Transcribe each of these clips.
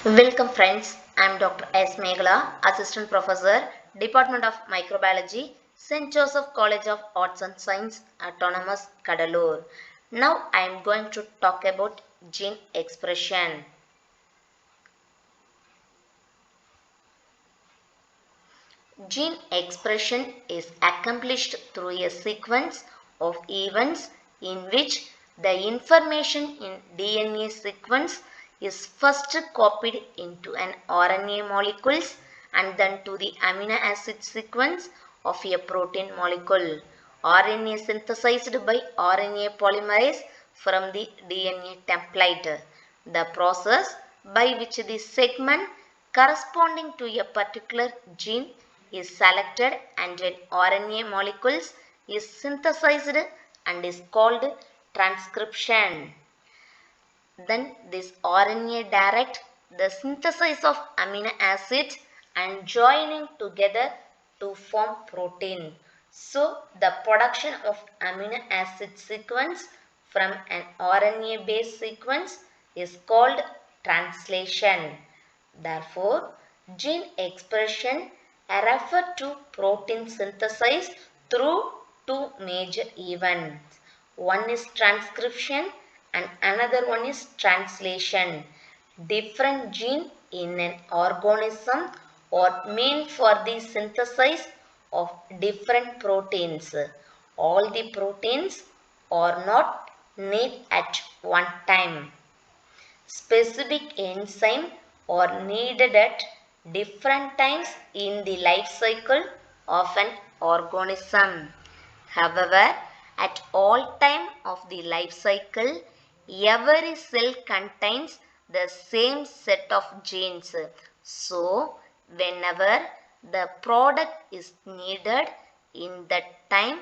Welcome friends, I am Dr. S. Megala, Assistant Professor, Department of Microbiology, St.Joseph College of Arts and Science, Autonomous, Cuddalore. Now I am going to talk about gene expression. Gene expression is accomplished through a sequence of events in which the information in DNA sequence is first copied into an RNA molecules and then to the amino acid sequence of a protein molecule. RNA synthesized by RNA polymerase from the DNA template. The process by which the segment corresponding to a particular gene is selected and an RNA molecules is synthesized and is called transcription. Then this RNA direct the synthesis of amino acids and joining together to form protein. So the production of amino acid sequence from an RNA based sequence is called translation. Therefore, gene expression refer to protein synthesis through two major events. One is transcription and another one is translation. Different gene in an organism are meant for the synthesis of different proteins. All the proteins are not needed at one time. Specific enzymes are needed at different times in the life cycle of an organism. However, at all time of the life cycle, every cell contains the same set of genes. So, whenever the product is needed in that time,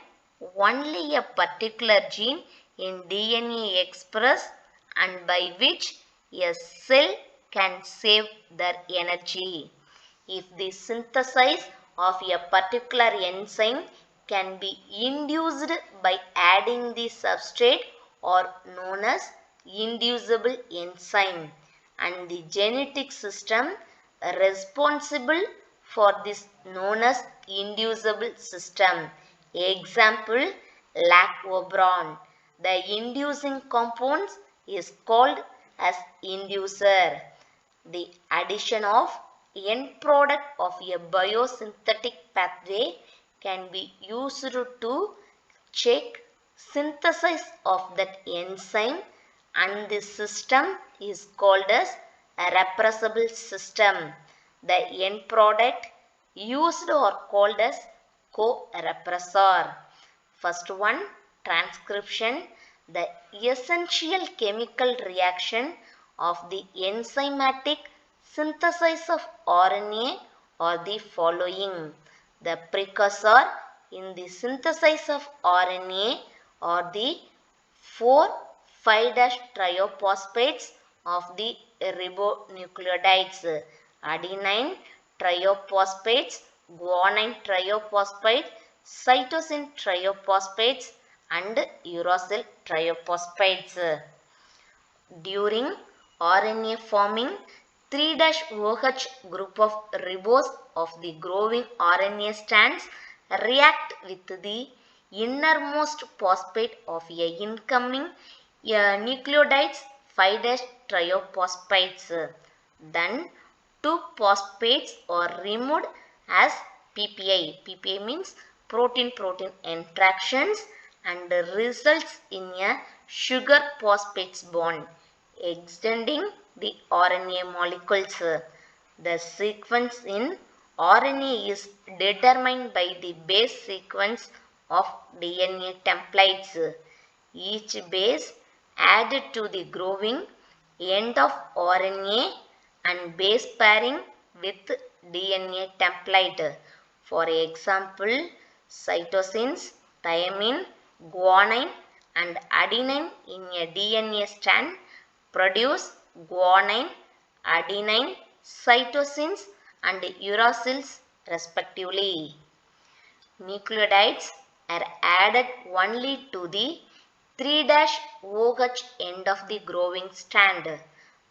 only a particular gene in DNA express and by which a cell can save their energy. If the synthesis of a particular enzyme can be induced by adding the substrate or known as inducible enzyme, and the genetic system responsible for this known as inducible system. Example, lactobron. The inducing compounds is called as inducer. The addition of end product of a biosynthetic pathway can be used to check synthesis of that enzyme, and this system is called as a repressible system. The end product used are called as co-repressor. First one, transcription. The essential chemical reaction of the enzymatic synthesis of RNA are the following. The precursor in the synthesis of RNA are the 4,5-triophosphates of the ribonucleotides, adenine triophosphates, guanine triophosphate, cytosine triophosphates, and uracil triophosphates. During RNA forming, 3-OH group of ribose of the growing RNA strands react with the innermost phosphate of a incoming nucleotides 5-triophosphates. Then two phosphates are removed as PPI. PPI means protein-protein interactions and results in a sugar phosphates bond extending the RNA molecules. The sequence in RNA is determined by the base sequence of DNA templates. Each base added to the growing end of RNA and base pairing with DNA template. For example, cytosines, thymine, guanine and adenine in a DNA strand produce guanine, adenine, cytosines and uracils respectively. Nucleotides are added only to the 3-OH end of the growing strand.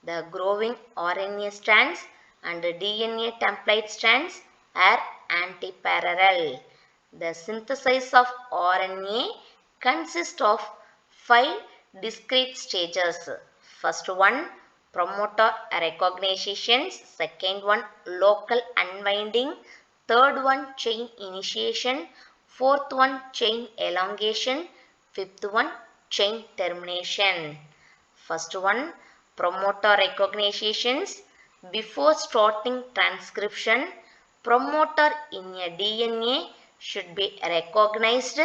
The growing RNA strands and DNA template strands are antiparallel. The synthesis of RNA consists of 5 discrete stages. First one, promoter recognition. Second one, local unwinding. Third one, chain initiation. Fourth one, chain elongation. Fifth one, chain termination. First one, promoter recognitions. Before starting transcription, promoter in a DNA should be recognized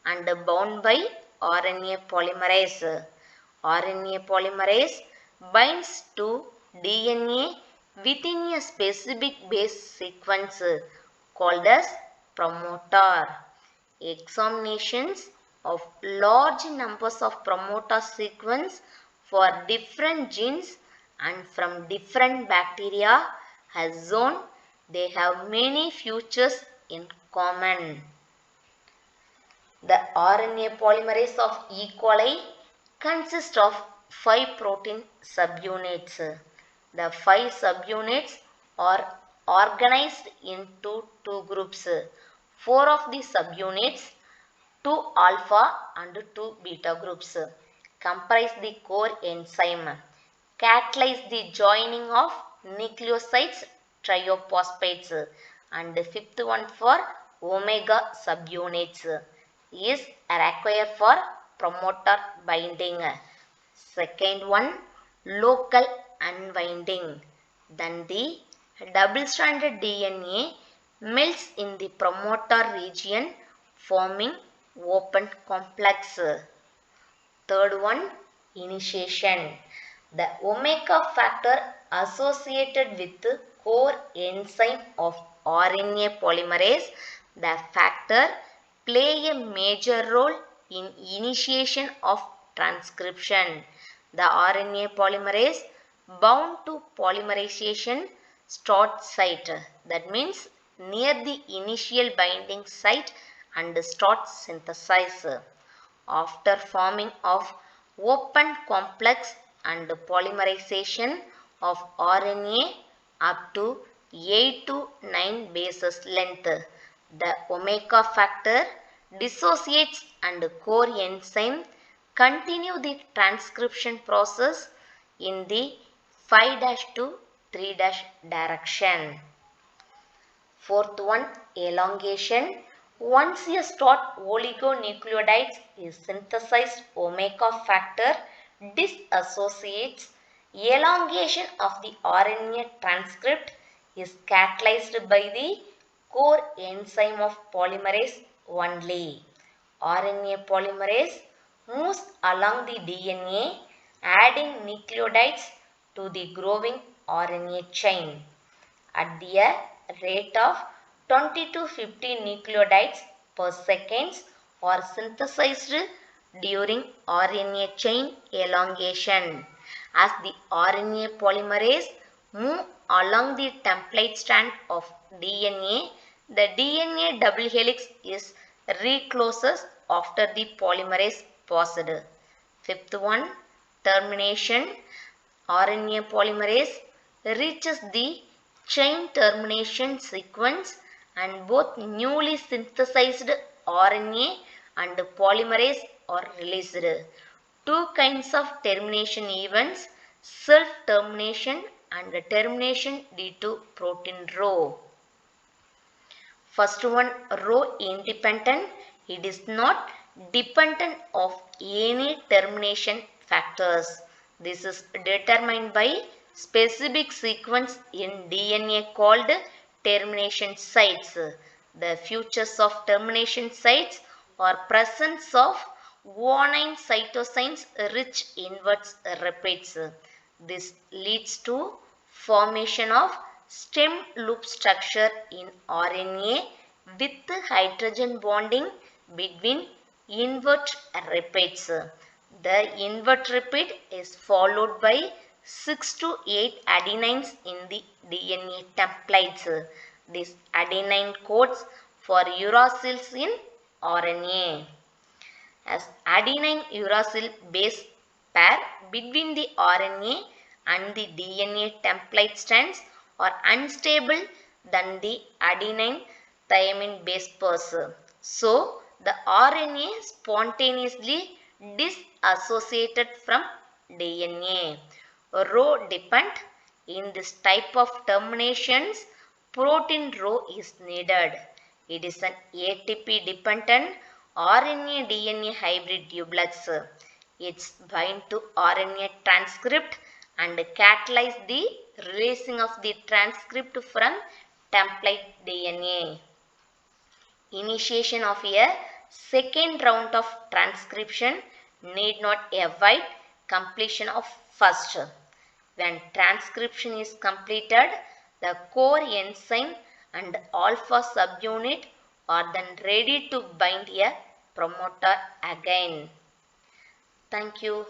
and bound by RNA polymerase. RNA polymerase binds to DNA within a specific base sequence called as promoter. Examinations of large numbers of promoter sequence for different genes and from different bacteria has shown they have many features in common. The RNA polymerase of E. coli consists of 5 protein subunits. The 5 subunits are organized into 2 groups. 4 of the subunits, 2 alpha and 2 beta groups, comprise the core enzyme, catalyze the joining of nucleosides triophosphates, and the 5th one for omega subunits is required for promoter binding. Second one, local unwinding. Then the double-stranded DNA melts in the promoter region forming open complex. Third one, initiation. The omega factor associated with the core enzyme of RNA polymerase, the factor play a major role in initiation of transcription. The RNA polymerase bound to polymerization start site, that means near the initial binding site, and start synthesis. After forming of open complex and polymerization of RNA up to 8 to 9 bases length, the omega factor dissociates and core enzyme continue the transcription process in the 5' to 3' direction. Fourth one, elongation. Once a start oligonucleotides is synthesized, omega factor disassociates. Elongation of the RNA transcript is catalyzed by the core enzyme of polymerase only. RNA polymerase moves along the DNA, adding nucleotides to the growing RNA chain at the rate of 20 to 50 nucleotides per second are synthesized during RNA chain elongation. As the RNA polymerase move along the template strand of DNA, the DNA double helix is recloses after the polymerase passed. Fifth one, termination. RNA polymerase reaches the chain termination sequence and both newly synthesized RNA and polymerase are released. Two kinds of termination events, self-termination and termination due to protein row. First one, row independent. It is not dependent of any termination factors. This is determined by specific sequence in DNA called termination sites. The features of termination sites are presence of guanine cytosines rich inverse repeats. This leads to formation of stem loop structure in RNA with hydrogen bonding between invert repeats. The invert repeat is followed by 6 to 8 adenines in the DNA templates. This adenine codes for uracils in RNA. As adenine uracil base pair between the RNA and the DNA template strands are unstable than the adenine thymine base pairs. So, the RNA spontaneously disassociated from DNA. Row depend. In this type of terminations, protein row is needed. It is an ATP dependent RNA DNA hybrid duplex. It's bind to RNA transcript and catalyze the releasing of the transcript from template DNA. Initiation of a second round of transcription need not avoid completion of first. When transcription is completed, the core enzyme and alpha subunit are then ready to bind a promoter again. Thank you.